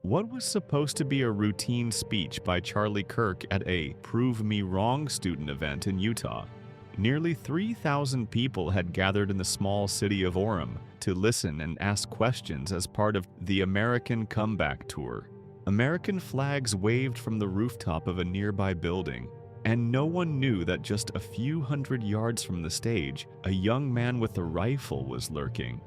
What was supposed to be a routine speech by Charlie Kirk at a Prove Me Wrong student event in Utah. Nearly 3,000 people had gathered in the small city of Orem to listen and ask questions as part of the American Comeback Tour. American flags waved from the rooftop of a nearby building, and no one knew that just a few hundred yards from the stage, a young man with a rifle was lurking.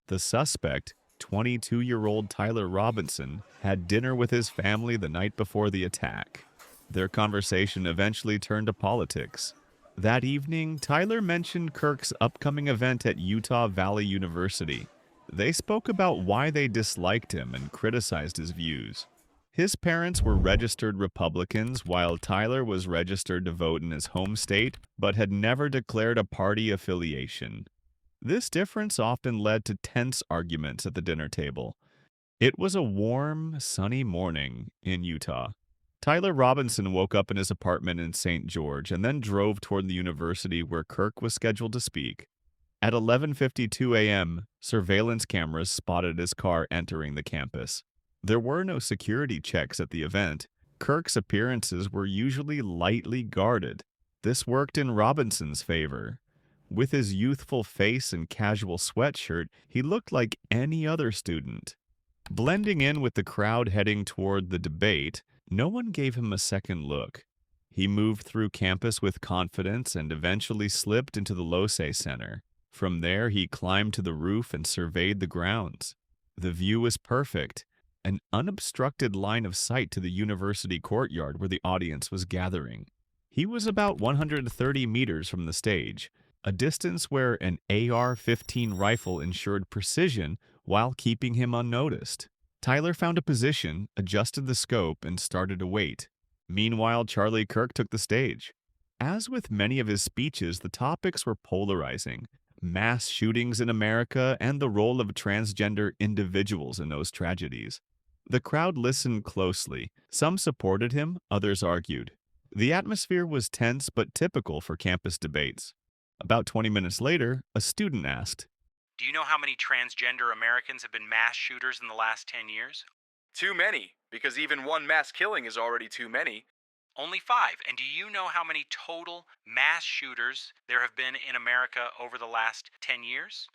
The suspect, 22-year-old Tyler Robinson, had dinner with his family the night before the attack. Their conversation eventually turned to politics. That evening, Tyler mentioned Kirk's upcoming event at Utah Valley University. They spoke about why they disliked him and criticized his views. His parents were registered Republicans, while Tyler was registered to vote in his home state, but had never declared a party affiliation. This difference often led to tense arguments at the dinner table. It was a warm, sunny morning in Utah. Tyler Robinson woke up in his apartment in St. George and then drove toward the university where Kirk was scheduled to speak. At 11:52 a.m., surveillance cameras spotted his car entering the campus. There were no security checks at the event. Kirk's appearances were usually lightly guarded. This worked in Robinson's favor. With his youthful face and casual sweatshirt, he looked like any other student. Blending in with the crowd heading toward the debate, no one gave him a second look. He moved through campus with confidence and eventually slipped into the Losay Center. From there, he climbed to the roof and surveyed the grounds. The view was perfect, an unobstructed line of sight to the university courtyard where the audience was gathering. He was about 130 meters from the stage, a distance where an AR-15 rifle ensured precision while keeping him unnoticed. Tyler found a position, adjusted the scope, and started to wait. Meanwhile, Charlie Kirk took the stage. As with many of his speeches, the topics were polarizing: mass shootings in America and the role of transgender individuals in those tragedies. The crowd listened closely. Some supported him, others argued. The atmosphere was tense but typical for campus debates. About 20 minutes later, a student asked, "Do you know how many transgender Americans have been mass shooters in the last 10 years? Too many, because even one mass killing is already too many. Only 5. And do you know how many total mass shooters there have been in America over the last 10 years?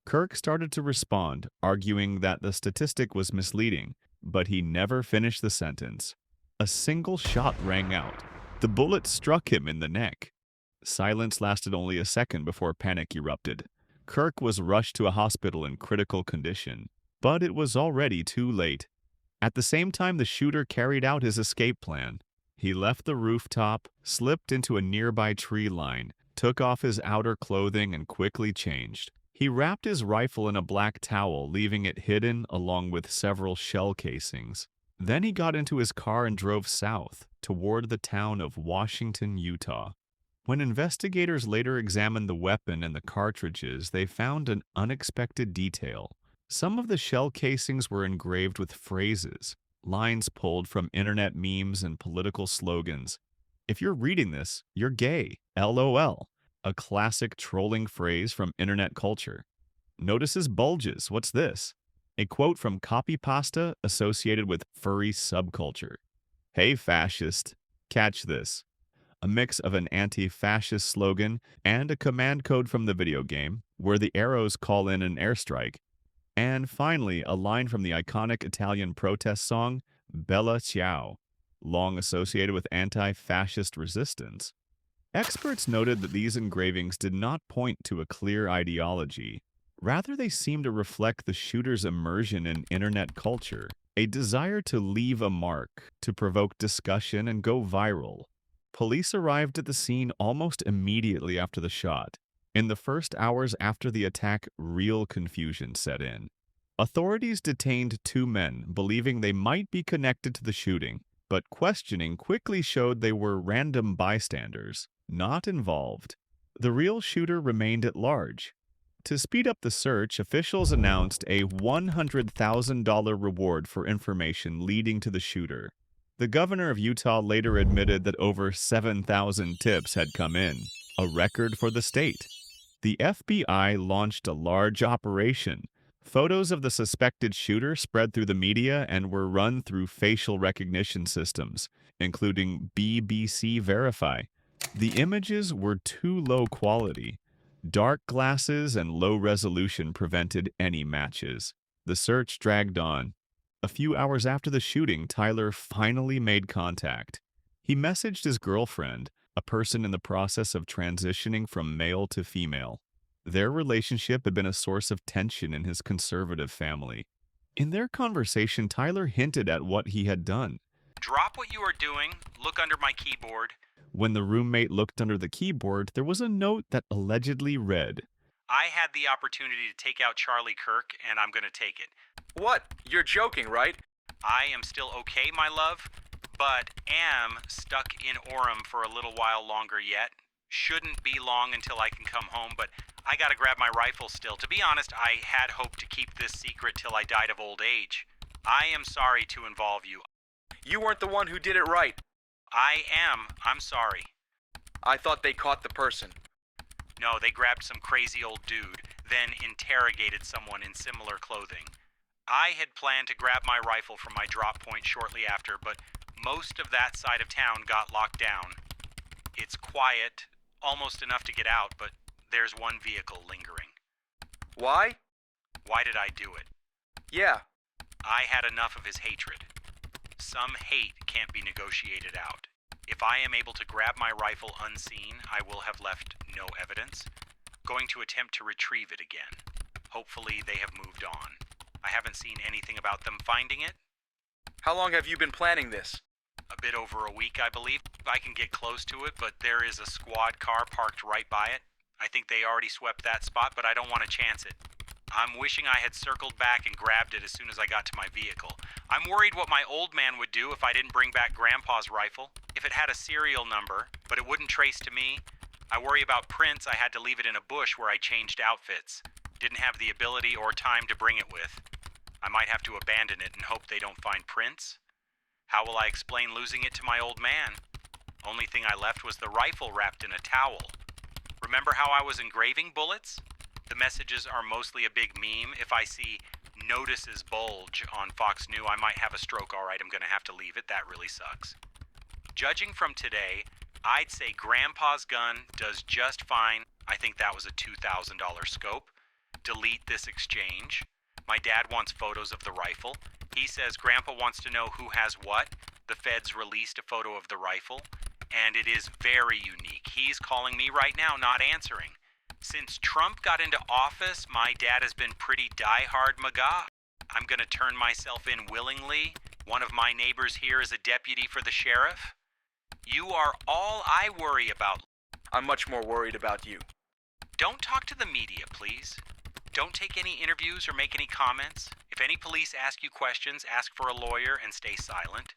Kirk started to respond, arguing that the statistic was misleading, but he never finished the sentence. A single shot rang out. The bullet struck him in the neck. Silence lasted only a second before panic erupted. Kirk was rushed to a hospital in critical condition, but it was already too late. At the same time, the shooter carried out his escape plan. He left the rooftop, slipped into a nearby tree line, took off his outer clothing, and quickly changed. He wrapped his rifle in a black towel, leaving it hidden along with several shell casings. Then he got into his car and drove south, toward the town of Washington, Utah. When investigators later examined the weapon and the cartridges, they found an unexpected detail. Some of the shell casings were engraved with phrases, lines pulled from internet memes and political slogans. "If you're reading this, you're gay, LOL," a classic trolling phrase from internet culture. "Notice his bulges, what's this?" A quote from copy pasta associated with furry subculture. "Hey fascist, catch this." A mix of an anti-fascist slogan and a command code from the video game, where the arrows call in an airstrike. And finally, a line from the iconic Italian protest song, Bella Ciao, long associated with anti-fascist resistance. Experts noted that these engravings did not point to a clear ideology. Rather, they seemed to reflect the shooter's immersion in internet culture, a desire to leave a mark, to provoke discussion and go viral. Police arrived at the scene almost immediately after the shot. In the first hours after the attack, real confusion set in. Authorities detained 2 men, believing they might be connected to the shooting, but questioning quickly showed they were random bystanders, not involved. The real shooter remained at large. To speed up the search, officials announced a $100,000 reward for information leading to the shooter. The governor of Utah later admitted that over 7,000 tips had come in, a record for the state. The FBI launched a large operation, Photos of the suspected shooter spread through the media and were run through facial recognition systems, including BBC Verify. The images were too low quality. Dark glasses and low resolution prevented any matches. The search dragged on. A few hours after the shooting, Tyler finally made contact. He messaged his girlfriend, a person in the process of transitioning from male to female. Their relationship had been a source of tension in his conservative family. In their conversation, Tyler hinted at what he had done. Drop what you are doing, look under my keyboard. When the roommate looked under the keyboard, there was a note that allegedly read, I had the opportunity to take out Charlie Kirk, and I'm going to take it. What? You're joking, right? I am still okay, my love, but am stuck in Orem for a little while longer yet. Shouldn't be long until I can come home, but I gotta grab my rifle still. To be honest, I had hoped to keep this secret till I died of old age. I am sorry to involve you. You weren't the one who did it right. I am. I'm sorry. I thought they caught the person. No, they grabbed some crazy old dude, then interrogated someone in similar clothing. I had planned to grab my rifle from my drop point shortly after, but most of that side of town got locked down. It's quiet, almost enough to get out, but there's one vehicle lingering. Why? Why did I do it? Yeah. I had enough of his hatred. Some hate can't be negotiated out. If I am able to grab my rifle unseen, I will have left no evidence. Going to attempt to retrieve it again. Hopefully they have moved on. I haven't seen anything about them finding it. How long have you been planning this? A bit over a week, I believe. I can get close to it, but there is a squad car parked right by it. I think they already swept that spot, but I don't want to chance it. I'm wishing I had circled back and grabbed it as soon as I got to my vehicle. I'm worried what my old man would do if I didn't bring back Grandpa's rifle. If it had a serial number, but it wouldn't trace to me. I worry about prints. I had to leave it in a bush where I changed outfits. Didn't have the ability or time to bring it with. I might have to abandon it and hope they don't find prints. How will I explain losing it to my old man? Only thing I left was the rifle wrapped in a towel. Remember how I was engraving bullets? The messages are mostly a big meme. If I see notices bulge on Fox News, I might have a stroke. All right, I'm going to have to leave it. That really sucks. Judging from today, I'd say Grandpa's gun does just fine. I think that was a $2,000 scope. Delete this exchange. My dad wants photos of the rifle. He says Grandpa wants to know who has what. The feds released a photo of the rifle, and it is very unique. He's calling me right now, not answering. Since Trump got into office, my dad has been pretty die-hard MAGA. I'm going to turn myself in willingly. One of my neighbors here is a deputy for the sheriff. You are all I worry about. I'm much more worried about you. Don't talk to the media, please. Don't take any interviews or make any comments. If any police ask you questions, ask for a lawyer and stay silent.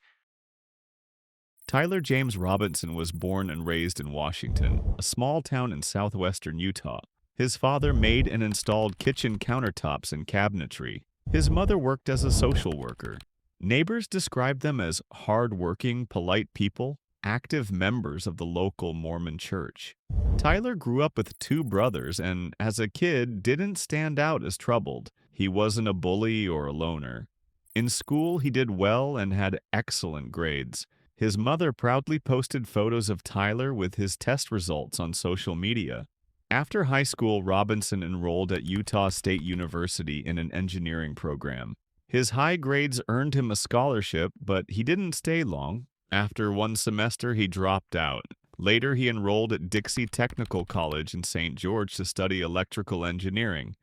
Tyler James Robinson was born and raised in Washington, a small town in southwestern Utah. His father made and installed kitchen countertops and cabinetry. His mother worked as a social worker. Neighbors described them as hard-working, polite people, active members of the local Mormon church. Tyler grew up with two brothers and, as a kid, didn't stand out as troubled. He wasn't a bully or a loner. In school, he did well and had excellent grades. His mother proudly posted photos of Tyler with his test results on social media. After high school, Robinson enrolled at Utah State University in an engineering program. His high grades earned him a scholarship, but he didn't stay long. After one semester, he dropped out. Later, he enrolled at Dixie Technical College in St. George to study electrical engineering.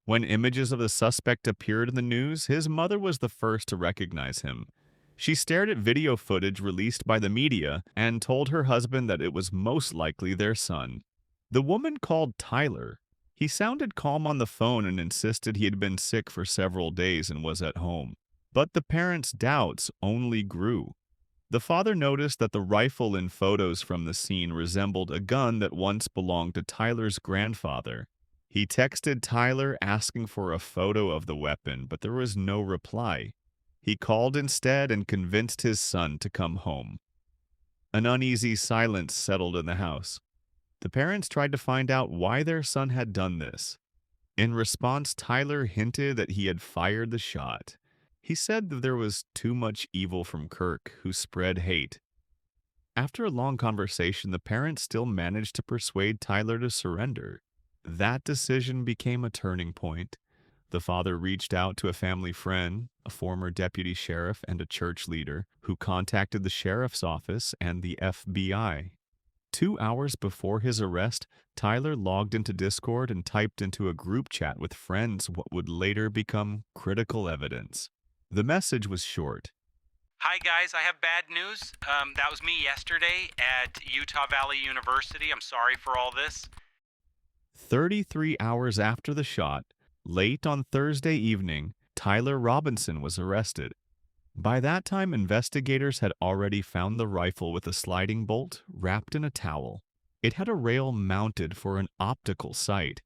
When images of the suspect appeared in the news, his mother was the first to recognize him. She stared at video footage released by the media and told her husband that it was most likely their son. The woman called Tyler. He sounded calm on the phone and insisted he had been sick for several days and was at home. But the parents' doubts only grew. The father noticed that the rifle in photos from the scene resembled a gun that once belonged to Tyler's grandfather. He texted Tyler asking for a photo of the weapon, but there was no reply. He called instead and convinced his son to come home. An uneasy silence settled in the house. The parents tried to find out why their son had done this. In response, Tyler hinted that he had fired the shot. He said that there was too much evil from Kirk, who spread hate. After a long conversation, the parents still managed to persuade Tyler to surrender. That decision became a turning point. The father reached out to a family friend, a former deputy sheriff and a church leader, who contacted the sheriff's office and the FBI. 2 hours before his arrest, Tyler logged into Discord and typed into a group chat with friends what would later become critical evidence. The message was short. Hi guys, I have bad news. That was me yesterday at Utah Valley University. I'm sorry for all this. 33 hours after the shot, late on Thursday evening, Tyler Robinson was arrested. By that time, investigators had already found the rifle with a sliding bolt wrapped in a towel. It had a rail mounted for an optical sight.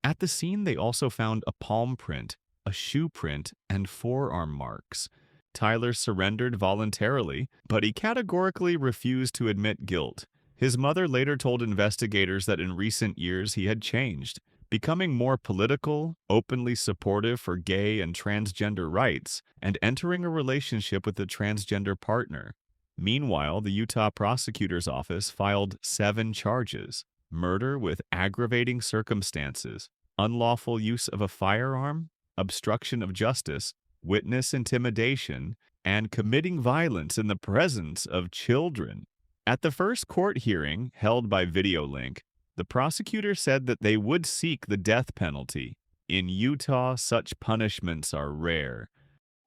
At the scene, they also found a palm print, a shoe print, and forearm marks. Tyler surrendered voluntarily, but he categorically refused to admit guilt. His mother later told investigators that in recent years he had changed, becoming more political, openly supportive for gay and transgender rights, and entering a relationship with a transgender partner. Meanwhile, the Utah prosecutor's office filed 7 charges: murder with aggravating circumstances, unlawful use of a firearm, obstruction of justice, witness intimidation, and committing violence in the presence of children. At the first court hearing, held by video link, the prosecutor said that they would seek the death penalty. In Utah, such punishments are rare.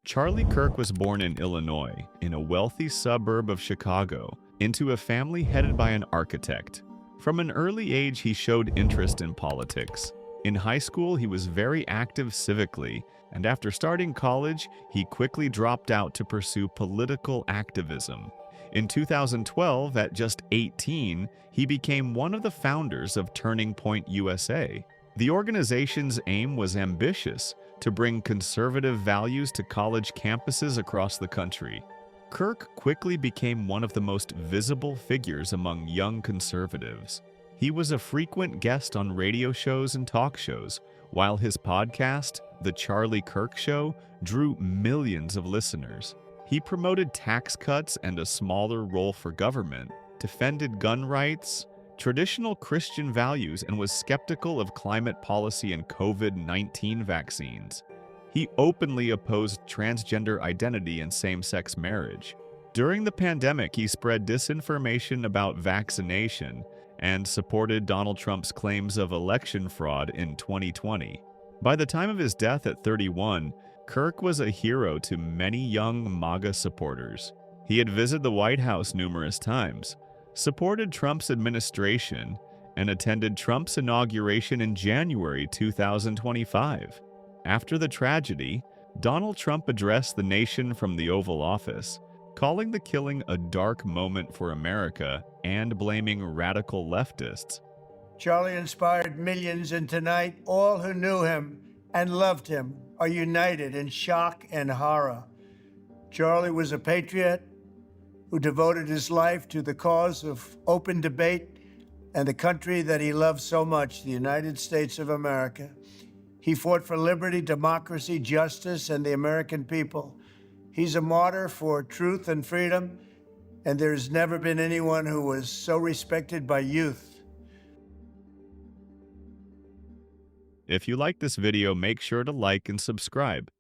Charlie Kirk was born in Illinois, in a wealthy suburb of Chicago, into a family headed by an architect. From an early age, he showed interest in politics. In high school, he was very active civically, and after starting college, he quickly dropped out to pursue political activism. In 2012, at just 18, he became one of the founders of Turning Point USA. The organization's aim was ambitious: to bring conservative values to college campuses across the country. Kirk quickly became one of the most visible figures among young conservatives. He was a frequent guest on radio shows and talk shows, while his podcast, The Charlie Kirk Show, drew millions of listeners. He promoted tax cuts and a smaller role for government, defended gun rights, traditional Christian values, and was skeptical of climate policy and COVID-19 vaccines. He openly opposed transgender identity and same-sex marriage. During the pandemic, he spread disinformation about vaccination and supported Donald Trump's claims of election fraud in 2020. By the time of his death at 31, Kirk was a hero to many young MAGA supporters. He had visited the White House numerous times, supported Trump's administration, and attended Trump's inauguration in January 2025. After the tragedy, Donald Trump addressed the nation from the Oval Office, calling the killing a dark moment for America and blaming radical leftists. Charlie inspired millions, and tonight, all who knew him and loved him are united in shock and horror. Charlie was a patriot who devoted his life to the cause of open debate and the country that he loved so much, the United States of America. He fought for liberty, democracy, justice, and the American people. He's a martyr for truth and freedom, and there's never been anyone who was so respected by youth. If you like this video, make sure to like and subscribe.